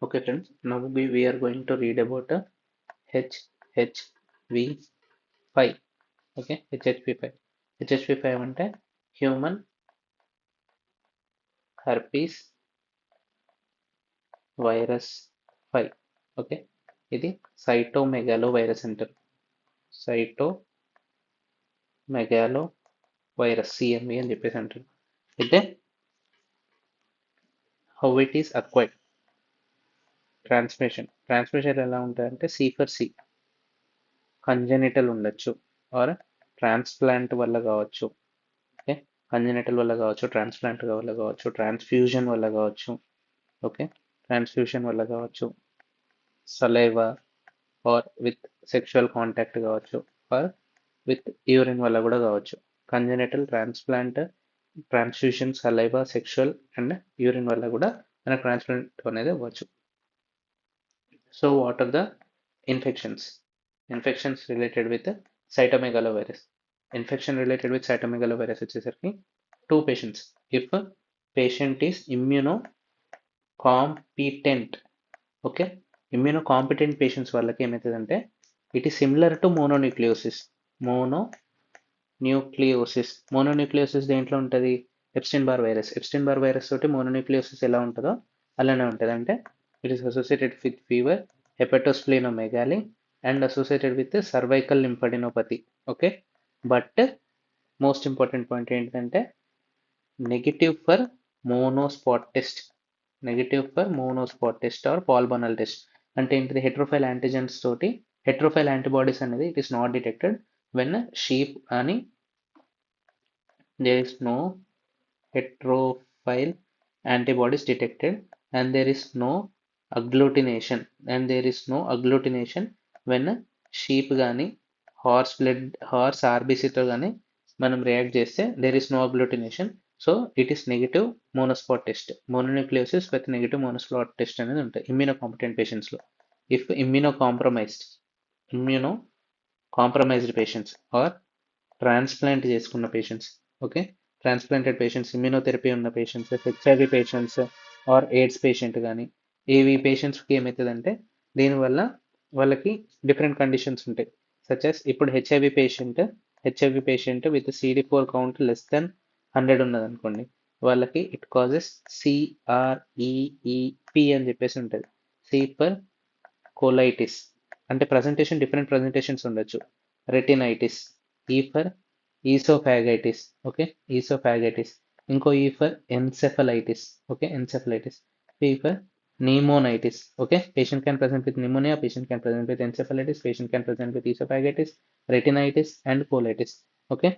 Okay, friends. Now we are going to read about HHV5. Okay, HHV5. HHV5 అంటే human herpes virus 5. Okay, ఇది cytomegalo virus అంటారు. Cytomegalo virus CMV అని చెప్పేసి అంటారు. అయితే how it is acquired, transmission ఎలా ఉంటుందంటే సి ఫర్ సి, కంజెనిటల్ ఉండొచ్చు ఆర్ ట్రాన్స్ప్లాంట్ వల్ల కావచ్చు. ఓకే, కంజెనిటల్ వల్ల కావచ్చు, ట్రాన్స్ప్లాంట్ వల్ల కావచ్చు, ట్రాన్స్ఫ్యూజన్ వల్ల కావచ్చు. ఓకే, ట్రాన్స్ఫ్యూషన్ వల్ల కావచ్చు, saliva or with sexual contact కావచ్చు, ఆర్ విత్ యూరిన్ వల్ల కూడా కావచ్చు. Congenital, transplant, transfusion, saliva, sexual and urine వల్ల కూడా మనకు ట్రాన్స్ప్లాంట్ అనేది అవ్వచ్చు. So what are the infections related with cytomegalovirus? Infection related with cytomegalovirus వచ్చేసరికి 2 patients. If patient is immunocompetent, okay, immunocompetent patients వాళ్ళకి ఏమవుతుందంటే it is similar to mononucleosis దేంట్లో ఉంటుంది? ఎప్స్టైన్ బార్ వైరస్ తోటి మోనోన్యూక్లియోసిస్ ఎలా ఉంటుందో అలానే ఉంటుంది. అంటే it is associated with fever, hepatosplenomegaly and associated with cervical lymphadenopathy. Okay, but most important point ఏంటంటే negative for monospot test or Paul Bunnell test. అంటే ఏంటిది? హెట్రోఫైల్ యాంటీజెన్స్ తోటి హెట్రోఫైల్ యాంటీబాడీస్ అనేది it is not detected when sheep అని there is no heterophile antibodies detected and there is no agglutination when sheep గాని horse ఆర్బీసీతో కానీ మనం react చేస్తే there is no agglutination. So it is negative monospot test, mononucleosis with negative monospot test అనేది ఉంటాయి immunocompetent పేషెంట్స్లో. If immunocompromised patients or transplant చేసుకున్న patients, okay, transplanted patients, immunotherapy ఉన్న patients, HIV patients or AIDS patient కానీ ఏవి పేషెంట్స్కి ఏమవుతుందంటే దీనివల్ల వాళ్ళకి డిఫరెంట్ కండిషన్స్ ఉంటాయి. సచెస్ ఇప్పుడు HIV patient with CD4 count less than 100 ఉన్నది అనుకోండి, వాళ్ళకి ఇట్ కాజెస్ CREEP అని చెప్పేసి ఉంటుంది. సి ఫర్ కోలైటిస్, అంటే డిఫరెంట్ ప్రజెంటేషన్స్ ఉండొచ్చు. రెటినైటిస్, ఈ ఫర్ ఈసోఫాగైటిస్, ఓకే, ఈసోఫాగైటిస్. ఇంకో ఈ for encephalitis, okay, encephalitis. P for pneumonitis, okay, patient can present with pneumonia, patient can present with encephalitis, patient can present with esophagitis, retinitis and colitis. Okay,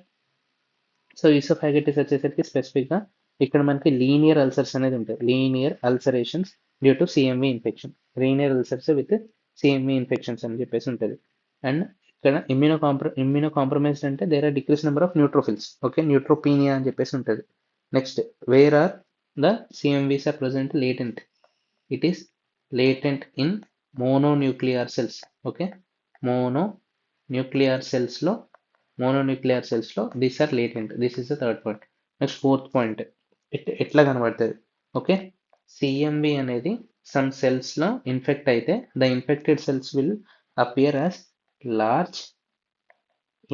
so oesophagitis వచ్చేసరికి స్పెసిఫిక్గా ఇక్కడ మనకి linear ulcers అనేది ఉంటాయి. Linear ulcerations due to CMV infection, linear ulcers with CMV infections అని చెప్పేసి ఉంటుంది. And ఇక్కడ ఇమ్యూనోకాంప్రమైజ్డ్ అంటే there are decrease number of neutrophils, okay, neutropenia అని చెప్పేసి ఉంటుంది. Next, where are the CMVs are present latent? It is latent in mononuclear cells, okay, mononuclear సెల్స్లో these are latent. This is the third point. Next fourth point, ఎట్లా కనబడుతుంది? Okay, CMV అనేది some సెల్స్లో infect అయితే the infected cells will appear as large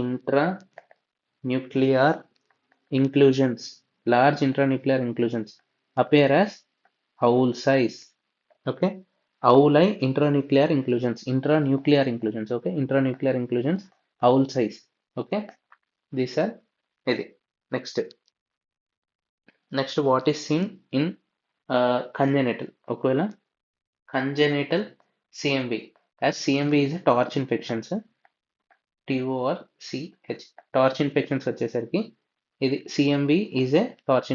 intranuclear inclusions appear as owl size, okay, owl-eye intranuclear inclusions, okay, intranuclear inclusions, owl size, okay, these are ఇది. Next what is seen in congenital? ఒకవేళ congenital CMV, as CMV is TORCH infections, TORCH, TORCH infections వచ్చేసరికి ఇది CMV is a TORCH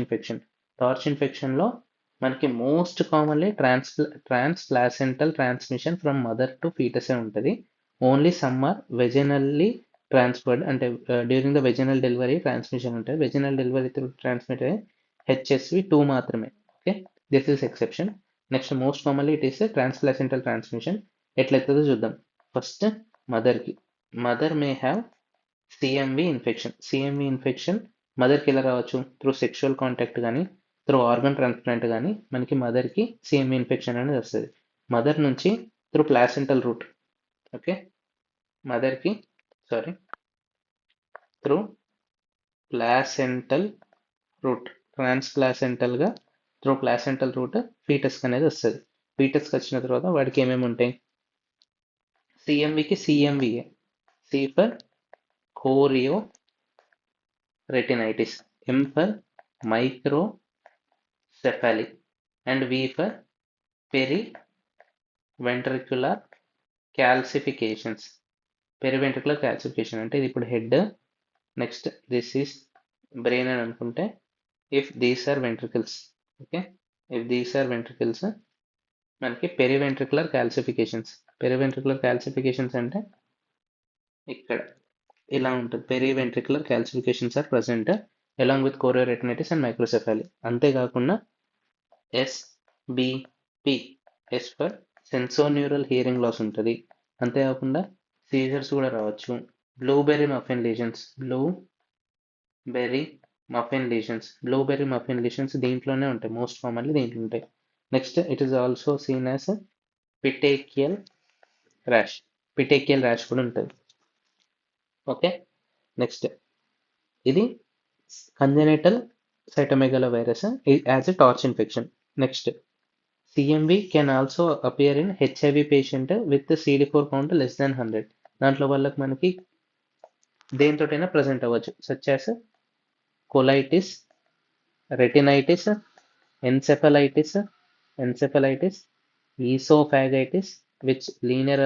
ఇన్ఫెక్షన్లో మనకి most commonly transplacental transmission from mother to ఫీటసే ఉంటుంది. Only some are vaginally transferred, అంటే during the vaginal delivery transmission ఉంటుంది. Vaginal delivery transmit అయ్యే HSV2 మాత్రమే, okay, this is exception. Next, most commonly it is transplacental transmission. ఎట్లయితుందో చూద్దాం. First, mother may have CMV infection. మదర్కి ఎలా రావచ్చు? Through sexual contact కానీ త్రూ ఆర్గన్ ట్రాన్స్ప్లాంట్ కానీ మనకి మదర్కి సిఎంవి ఇన్ఫెక్షన్ అనేది వస్తుంది. మదర్ నుంచి త్రూ ప్లాసెంటల్ రూట్. ఓకే, మదర్కి సారీ త్రూ ప్లాసెంటల్ రూట్, ట్రాన్స్ప్లాసెంటల్గా త్రూ ప్లాసెంటల్ రూట్ ఫీటస్కి అనేది వస్తుంది. ఫీటస్కి వచ్చిన తర్వాత వాడికి ఏమేమి ఉంటాయి? సిఎంవికి సిఎంవిఏ, C for chorioretinitis, M for microcephaly, and V for periventricular calcifications. Periventricular calcification అంటే ఇది ఇప్పుడు head, next this is brain అని అనుకుంటే, if these are ventricles, okay, if these are ventricles మనకి పెరివెంట్రికులర్ క్యాల్సిఫికేషన్స్. పెరివెంట్రికులర్ క్యాల్సిఫికేషన్స్ అంటే ఇక్కడ ఇలా ఉంటుంది. Periventricular calcifications are present along with chorioretinitis and microcephaly. అంతేకాకుండా SBP, S for sensorineural hearing loss ఉంటుంది. అంతేకాకుండా సీజర్స్ కూడా రావచ్చు. Blueberry muffin lesions, blueberry muffin lesions దీంట్లోనే ఉంటాయి, మోస్ట్ కామన్లీ దీంట్లో ఉంటాయి. Next it is also seen as petechial rash, petechial rash కూడా ఉంటుంది. ఓకే, నెక్స్ట్ ఇది congenital cytomegalovirus as a torch infection. Next, CMV can also appear in HIV patient with the CD4 count less than 100. దాంట్లో వాళ్ళకి మనకి దేనితోటైనా present అవ్వచ్చు, such as colitis, retinitis, encephalitis, oesophagitis which linear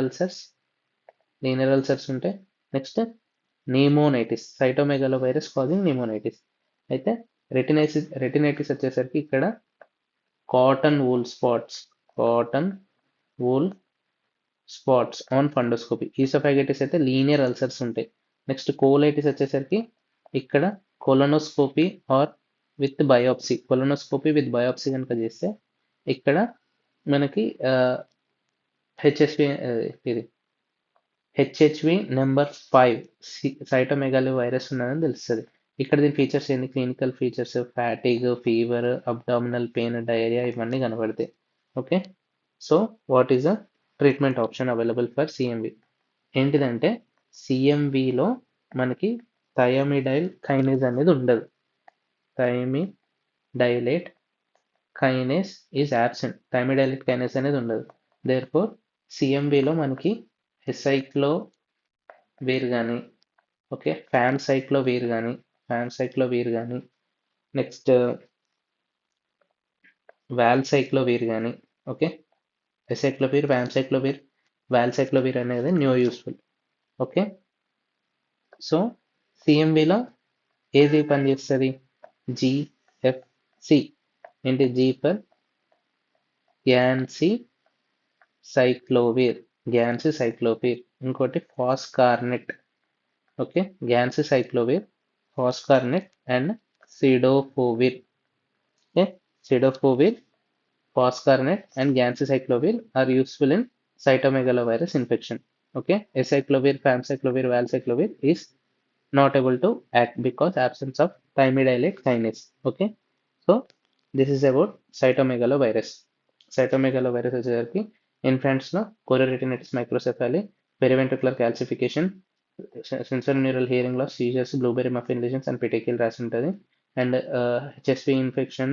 ulcers ఉంటాయి. Next pneumonitis, cytomegalovirus causing pneumonitis. అయితే retinitis వచ్చేసరికి ఇక్కడ cotton wool spots on fundoscopy. Oesophagitis అయితే లీనియర్ అల్సర్స్ ఉంటాయి. నెక్స్ట్ కోలైటిస్ వచ్చేసరికి ఇక్కడ కొలనోస్కోపీ ఆర్ విత్ బయోప్సీ, కనుక చేస్తే ఇక్కడ మనకి హెచ్హెచ్వి నెంబర్ 5 సైటోమెగాలో వైరస్ ఉన్నదని తెలుస్తుంది. ఇక్కడ దీని ఫీచర్స్ ఏంటి? Clinical features fatigue, fever, abdominal pain, diarrhoea ఇవన్నీ కనబడతాయి. Okay, so what is the treatment option available for CMV? ఏంటిదంటే సిఎంవిలో మనకి థైమిడైల్ కైనేజ్ అనేది ఉండదు. థైమిడైలేట్ కైనేస్ ఈజ్ యాబ్సెంట్. థైమిడైలేట్ కైనేస్ అనేది ఉండదు. దేర్ఫోర్ సిఎంవిలో మనకి ఎసైక్లోవిర్ కానీ, ఓకే, ఫ్యామ్సైక్లోవిర్ కానీ, నెక్స్ట్ వాల్సైక్లోవిర్ కానీ, ఓకే, ఎసైక్లోవిర్, వాల్సైక్లోవిర్ అనేది న్యూ యూస్ఫుల్. ఓకే, సో సిఎంవిలో ఏది పనిచేస్తుంది? GFC ఏంటి? G ఫర్ గ్యాన్సిసైక్లోవిర్, ఇంకోటి foscarnet. Okay, ganciclovir, foscarnet and cidofovir. Okay, cidofovir, foscarnet and ganciclovir are useful in cytomegalovirus infection. Okay, acyclovir, famciclovir, valcyclovir is not able to act because absence of thymidylate kinase. Okay, so this is about cytomegalovirus. Cytomegalovirus వచ్చేసరికి infants లో chorioretinitis, microcephaly, periventricular calcification, sensorineural hearing loss, seizures, blueberry muffin lesions and petechial rash ఉంటుంది. And HSV infection,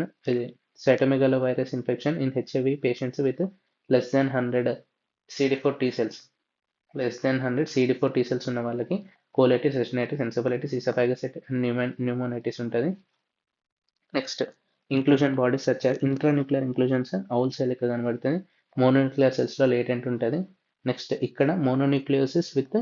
cytomegalovirus infection in HIV patients with less than 100 CD4 T cells, ఉన్న వాళ్ళకి colitis, retinitis, encephalitis, oesophagus pneumonitis ఉంటుంది. Next inclusion bodies such as intranuclear inclusions, owl cell ఇక్కడ కనబడుతుంది. Mononuclear సెల్స్లో latent ఉంటుంది. Next ఇక్కడ mononucleosis with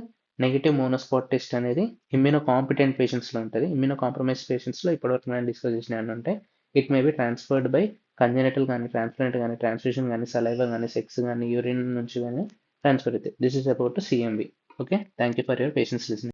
negative monospot test అనేది immunocompetent పేషెంట్స్లో ఉంటుంది. ఇమ్యూనో కాంప్రమైజ్ పేషెంట్స్లో ఇప్పటివరకు మనం డిస్కస్ చేసిన ఏమైనా ఉంటాయి. It may be transferred by congenital కానీ, ట్రాన్స్ప్లాంట్ కానీ, ట్రాన్స్ఫ్యూషన్ కానీ, సలైవా కానీ, సెక్స్ కానీ, యూరిన్ నుంచి కానీ ట్రాన్స్ఫర్ అవుతాయి. This is about CMV. Okay, thank you for your patience listening.